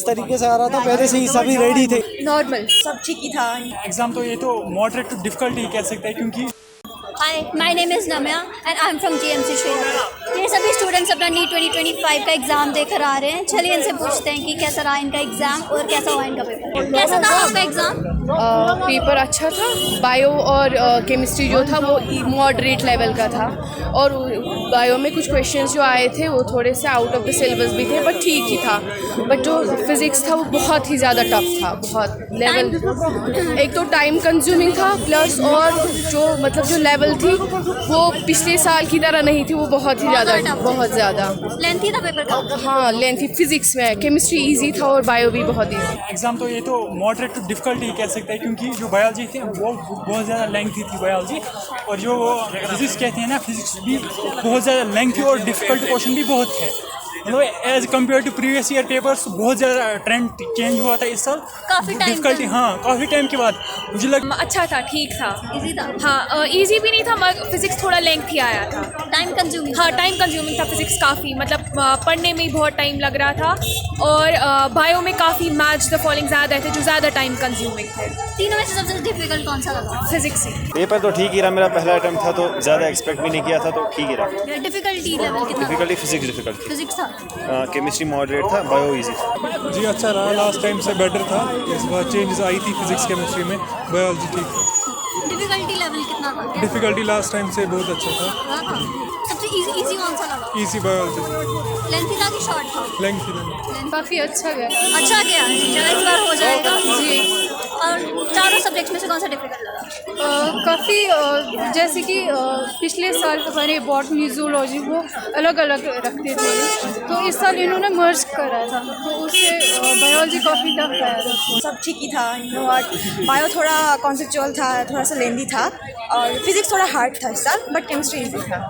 इस तरीके से आ रहा था, पहले से ही सभी रेडी थे। नॉर्मल सब ठीक ही था। एग्जाम तो ये तो मॉडरेट टू डिफिकल्ट ही कह सकते हैं, क्योंकि hi, my name is Namya and I am from GMC Srinagar. ये सभी स्टूडेंट्स अपना नीट 2025 का एग्ज़ाम देकर आ रहे हैं। चलिए इनसे पूछते हैं कि कैसा रहा इनका एग्ज़ाम और कैसा हुआ इनका पेपर। कैसा था आपका एग्ज़ाम? पेपर अच्छा था। बायो और केमिस्ट्री जो था वो मॉडरेट लेवल का था, और बायो में कुछ क्वेश्चंस जो आए थे वो थोड़े से आउट ऑफ द सिलेबस भी थे, बट ठीक ही था। बट जो फिज़िक्स था वो बहुत ही ज़्यादा टफ था, बहुत लेवल। एक तो टाइम कंज्यूमिंग था, प्लस और जो मतलब जो लेवल थी वो पिछले साल की तरह नहीं थी, वो बहुत ही ज़्यादा, बहुत ज़्यादा लेंथी था पेपर का? हाँ, लेंथी। फिज़िक्स में केमिस्ट्री ईजी था और बायो भी बहुत ईजी। एग्जाम तो ये तो मॉडरेट टू डिफिकल्ट ही कह सकते हैं, क्योंकि जो बायोलॉजी थी वो बहुत ज़्यादा लेंथी थी बायोलॉजी, और जो फिजिक्स कहते हैं ना, फिजिक्स भी बहुत ज़्यादा लेंथी और डिफिकल्ट क्वेश्चन भी बहुत थे। मतलब as compare to previous year papers बहुत ज़्यादा ट्रेंड चेंज हुआ था इस साल, काफ़ी टाइम डिफिकल्टी। हाँ, काफ़ी टाइम के बाद मुझे लगा अच्छा था, ठीक था, इजी था। हाँ इजी भी नहीं था, मगर फिजिक्स थोड़ा लेंथी आया था। Time consuming? हाँ, टाइम कंज्यूमिंग था फिजिक्स काफ़ी, मतलब पढ़ने में ही बहुत टाइम लग रहा था, और बायो में काफ़ी मैच द फॉलोइंग ज़्यादा थे जो ज़्यादा टाइम कंज्यूमिंग थे। तीनों में से सबसे डिफिकल्ट कौन सा लगा? फिजिक्स ही। पेपर तो ठीक ही रहा, मेरा पहला अटेम्प्ट था तो ज़्यादा एक्सपेक्ट भी नहीं किया था, तो ठीक ही रहा। डिफिकल्टी लेवल कितना? डिफिकल्टी फिजिक्स डिफिकल्ट थी, फिजिक्स था। केमिस्ट्री मॉडरेट था, बायो इजी था। जी अच्छा रहा, लास्ट टाइम से बेटर था। इस बार चेंजेस आई थी फिजिक्स केमिस्ट्री में, बायोलॉजी ठीक था। डिफिकल्टी लेवल कितना था? डिफिकल्टी लास्ट टाइम से बहुत अच्छा था। हाँ। सबसे इजी कौन सा लगा? इजी बायोलॉजी, लेंथी था कि शॉर्ट था? लेंथी। काफ़ी अच्छा गया। अच्छा गया, चलो इस बार हो जाएगा जी। और चारों सब्जेक्ट्स में से कौन सा डिफिकल्ट लगा? काफ़ी जैसे कि पिछले साल हमारे बॉटनी जूलॉजी वो अलग अलग रखते थे, तो इस साल इन्होंने मर्ज करा था, तो उससे बायोलॉजी काफ़ी टफ आया था। सब ठीक ही था। बायो थोड़ा कॉन्सेप्चुअल था, थोड़ा सा लेंदी था, और फिजिक्स थोड़ा हार्ड था इस साल, बट केमिस्ट्री इजी था।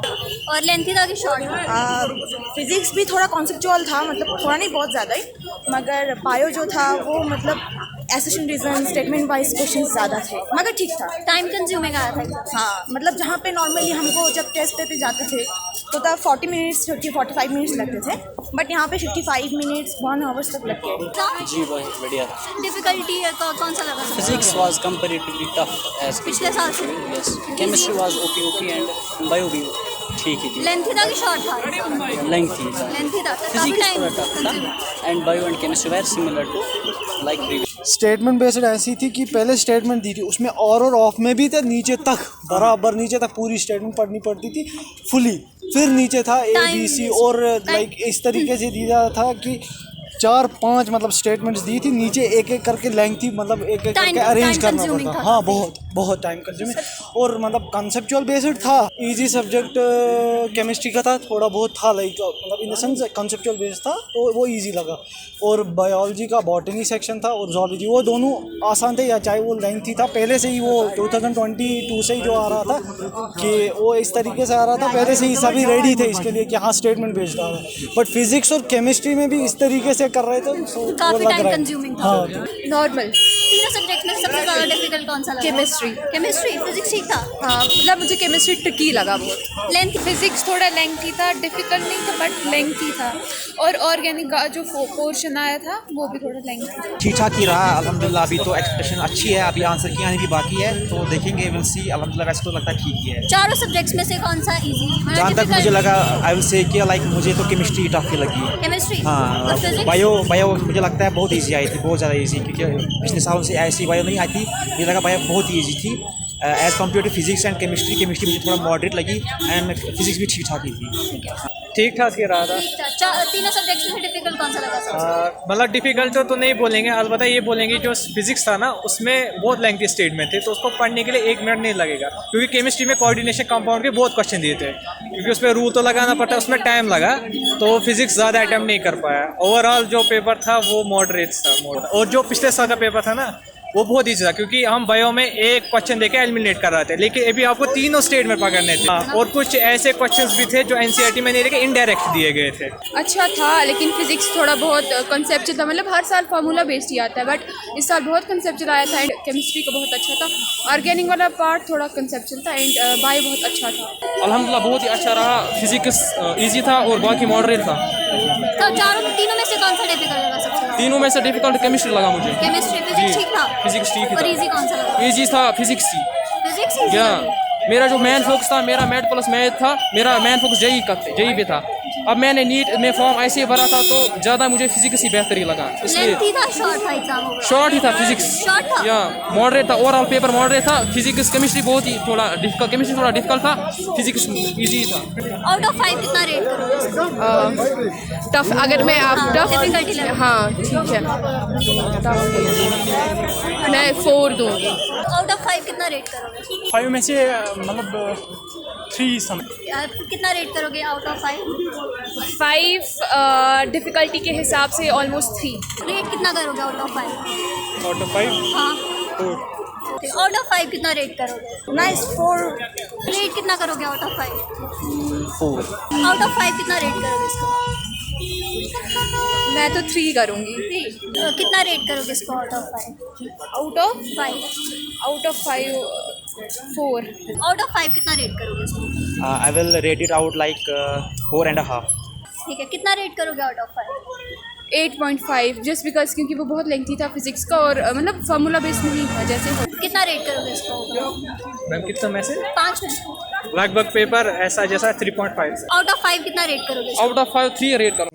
और लेंथी था कि शॉर्ट था? फिजिक्स भी थोड़ा कॉन्सेप्चुअल था, मतलब थोड़ा नहीं बहुत ज़्यादा ही, मगर बायो जो था वो मतलब assertion reason statement wise question ज़्यादा थे, मगर ठीक था। टाइम कंज्यूमिंग आया था? हाँ, मतलब जहाँ पे नॉर्मली हमको जब टेस्ट देते जाते थे तो तब 40 मिनट्स 45 मिनट्स लगते थे, बट यहाँ पे 55 मिनट्स 1 आवर्स तक लग गए। जी बहुत बढ़िया था। डिफिकल्टी कौन सा लगा? Physics was comparatively tough as पिछले साल से? Yes. Chemistry was okay and bio भी ठीक ही थी। लेंथी था कि शॉर्ट था? लेंथी था। लेंथी था, काफी फिजिक्स टाइम थोड़ा टफ था, and bio and chemistry where similar to like previous. Statement based ऐसी थी कि पहले स्टेटमेंट दी थी, उसमें और ऑफ में भी थे, नीचे तक बराबर नीचे तक पूरी स्टेटमेंट पढ़नी पड़ती थी फुली। फिर नीचे था ABC और लाइक इस तरीके से दिया था कि 4-5 मतलब स्टेटमेंट्स दी थी, नीचे एक एक करके लेंथी मतलब एक एक करके अरेंज करना पड़ता। हाँ, बहुत टाइम कंज्यूमिंग, और मतलब कंसेप्चुअल बेस्ड था। इजी सब्जेक्ट केमिस्ट्री का था, थोड़ा बहुत था लाइक मतलब in the sense conceptual based था, तो वो इजी लगा। और बायोलॉजी का बॉटनी सेक्शन था और जूलॉजी, वो दोनों आसान थे, या चाहे वो लेंथी था। पहले से ही वो 2022 से ही जो आ रहा था कि वो इस तरीके से आ रहा था, पहले से ही सभी रेडी थे इसके लिए कि हाँ स्टेटमेंट बेस्ड आ रहा है। बट फिजिक्स और केमिस्ट्री में भी इस तरीके से कर रहे थे, तो काफी टाइम कंज्यूमिंग था। हाँ, नॉर्मल। तीनों सब्जेक्ट में सबसे ज्यादा डिफिकल्ट कौन सा लगा? केमिस्ट्री। फिजिक्स ठीक था? हाँ, मतलब मुझे केमिस्ट्री ट्रिकी लगा बहुत। लेंथ? फिजिक्स थोड़ा लेंथी था, डिफिकल्ट नहीं था बट लेंथी था, और ऑर्गेनिक का जो पोर्शन आया था वो भी थोड़ा लेंथी था। ठीक ठाक ही रहा अल्हम्दुलिल्लाह। अभी तो एक्सप्रेशन अच्छी है, अभी आंसर की आने भी बाकी है, तो देखेंगे, विल सी। अल्हम्दुलिल्लाह वैसे तो लगता है ठीक ही है। चारों सब्जेक्ट्स में से कौन सा इजी? जहाँ तक मुझे लगा, आई विल से कि लाइक मुझे तो केमिस्ट्री टफ ही लगी। केमिस्ट्री? हाँ, और फिजिक्स? बायो मुझे लगता है बहुत इजी आई थी, बहुत ज़्यादा इजी, क्योंकि पिछले सालों से ऐसी बायो नहीं आई थी। मुझे लगा बायो बहुत ही ईजी थी as compare to physics and chemistry मुझे थोड़ा मॉडरेट लगी, एंड फिजिक्स भी ठीक ठाक ही थी। ठीक ठाक ही रहा था। तीनों सब्जेक्ट्स में डिफिकल्ट कौन सा लगा सबसे? मतलब डिफिकल्ट तो नहीं बोलेंगे, अलबत्ता ये बोलेंगे जो फिजिक्स था ना उसमें बहुत लेंथी स्टेटमेंट थे, तो उसको पढ़ने के लिए 1 मिनट नहीं लगेगा, क्योंकि केमिस्ट्री में कोऑर्डिनेशन कंपाउंड के बहुत क्वेश्चन दिए थे, क्योंकि उसमें रूल तो लगाना पड़ता है, उसमें टाइम लगा, तो फिजिक्स ज़्यादा अटैम्प्ट नहीं कर पाया। ओवरऑल जो पेपर था वो मॉडरेट था, और जो पिछले साल का पेपर था ना वो बहुत ईजी था, क्योंकि हम बायो में एक क्वेश्चन देके एलिमिनेट कर रहे थे, लेकिन अभी आपको तीनों स्टेट में पकड़ने थे। और कुछ ऐसे क्वेश्चंस भी थे जो एनसीईआरटी में नहीं लेके इनडायरेक्ट दिए गए थे। अच्छा था, लेकिन फिजिक्स थोड़ा बहुत कंसेप्चुअल था, मतलब हर साल फार्मूला बेस्ड ही आता है, बट इस साल बहुत कंसेप्चुअल आया था। एंड केमिस्ट्री का बहुत अच्छा था, ऑर्गेनिक वाला पार्ट थोड़ा कंसेप्चुअल था, एंड बायो बहुत अच्छा था। अल्हम्दुलिल्लाह बहुत ही अच्छा रहा। फिजिक्स इजी था और बाकी मॉडरेट था। तो तीनों में से कौन सा डिफिकल्ट लगा सबसे ज़्यादा? तीनों में से डिफिकल्ट केमिस्ट्री लगा मुझे। केमिस्ट्री, फिजिक्स ठीक था? फिजिक्स ठीक और था। इजी कौन सा लगा? इजी था फिजिक्स ही। फिजिक्स इजी या लगी? मेरा जो मेन फोकस था मेरा मैथ प्लस मैथ था, मेरा मेन फोकस जेई पे था। अब मैंने नीट में फॉर्म ऐसे ही भरा था तो ज़्यादा मुझे फिजिक्स ही बेहतरी लगा, इसलिए लेंथी था, शॉर्ट था एग्जाम होगा? शॉर्ट ही था फिजिक्स। शॉर्ट था? या मॉडरेट था, ओवरऑल पेपर मॉडरेट था। फिजिक्स केमिस्ट्री बहुत ही थोड़ा डिफिकल्ट, केमिस्ट्री थोड़ा डिफिकल्ट था, फिजिक्स इजी था। आउट ऑफ 5 कितना रेट करोगे? टफ अगर मैं आप हाँ, टफ difficulty level। हाँ ठीक है, मैं 4 दूँगी। आउट ऑफ 5 कितना रेट करोगे? 5 में से मतलब 3 सम। कितना रेट करोगे आउट ऑफ 5? 5 डिफ़िकल्टी के हिसाब से ऑलमोस्ट 3। रेट कितना करोगे आउट ऑफ 5? आउट ऑफ 5 हाँ 4। आउट ऑफ 5 कितना रेट करोगे? नाइस 4। रेट कितना करोगे आउट ऑफ 5? 4। आउट ऑफ 5 कितना रेट करोगे इसको? मैं तो 3 करूँगी। 3। कितना रेट करोगे इसको out of 5? Out of 5। 5 4। Out of 5 कितना रेट करोगे इसको? I will rate it out like 4.5. ठीक है, कितना रेट करोगे आउट ऑफ 5? 8.5 जस्ट बिकॉज क्योंकि वो बहुत लेंथी था फिजिक्स का और मतलब फार्मूला बेस्ड नहीं था जैसे। कितना रेट करोगे इसको? मैम कितना में से? 5 में। लगभग पेपर ऐसा जैसा 3.5। आउट ऑफ 5 कितना रेट करोगे इसको? आउट ऑफ 5 3 रेट करो।